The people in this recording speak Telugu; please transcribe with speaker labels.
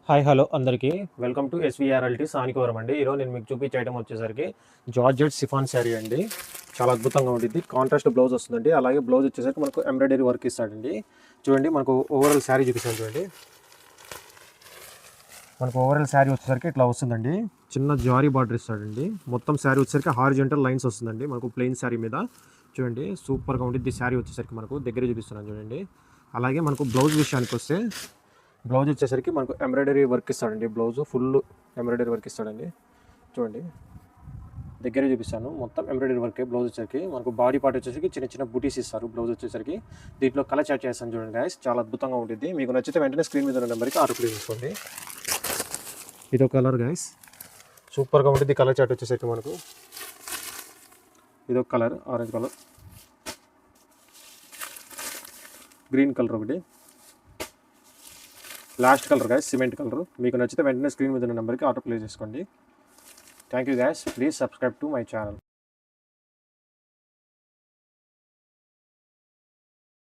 Speaker 1: హాయ్ హలో అందరికీ వెల్కమ్ టు ఎస్వీఆర్ఎల్టీ సానికోవరం అండి. ఈరోజు నేను మీకు చూపించే ఐటమ్ వచ్చేసరికి జార్జెట్ సిఫాన్ శారీ అండి. చాలా అద్భుతంగా ఉంటుంది. కాంట్రాస్ట్ బ్లౌజ్ వస్తుందండి. అలాగే బ్లౌజ్ వచ్చేసరికి మనకు ఎంబ్రాయిడరీ వర్క్ ఇస్తాడండి. చూడండి, మనకు ఓవరాల్ శారీ చూపిస్తాను చూడండి. మనకు ఓవరాల్ శారీ వచ్చేసరికి ఇట్లా వస్తుందండి. చిన్న జారీ బార్డర్ ఇస్తాడండి. మొత్తం శారీ వచ్చేసరికి హారిజంటల్ లైన్స్ వస్తుందండి మనకు ప్లెయిన్ శారీ మీద. చూడండి, సూపర్గా ఉంటుంది శారీ వచ్చేసరికి. మనకు దగ్గర చూపిస్తున్నాను చూడండి. అలాగే మనకు బ్లౌజ్ విషయానికి వస్తే బ్లౌజ్ వచ్చేసరికి మనకు ఎంబ్రాయిడరీ వర్క్ ఇస్తాడండి. బ్లౌజ్ ఫుల్ ఎంబ్రాయిడరీ వర్క్ ఇస్తాడండి. చూడండి, దగ్గర చూపిస్తాను. మొత్తం ఎంబ్రాయిడరీ వర్క్ బ్లౌజ్ వచ్చేసరికి మనకు బాడీ పార్ట్ వచ్చేసరికి చిన్న చిన్న బూటీస్ ఇస్తారు. బ్లౌజ్ వచ్చేసరికి దీంట్లో కలర్ చాట్ చేస్తాను చూడండి గైస్. చాలా అద్భుతంగా ఉంటుంది. మీకు నచ్చితే వెంటనే స్క్రీన్ మీద ఉన్న నెంబర్కి ఆర్డర్ ప్లేస్ చేసుకోండి. ఇదో కలర్ గైస్, సూపర్గా ఉంటుంది. కలర్ చాట్ వచ్చేసరికి మనకు ఇదొక colour, orange colour, green colour ఒకటి, last colour guys cement colour. మీకు నచ్చితే వెంటనే స్క్రీన్ మీద ఉన్న నెంబర్కి ఆర్డర్ ప్లేస్ చేసుకోండి. Thank you guys. Please subscribe to my channel.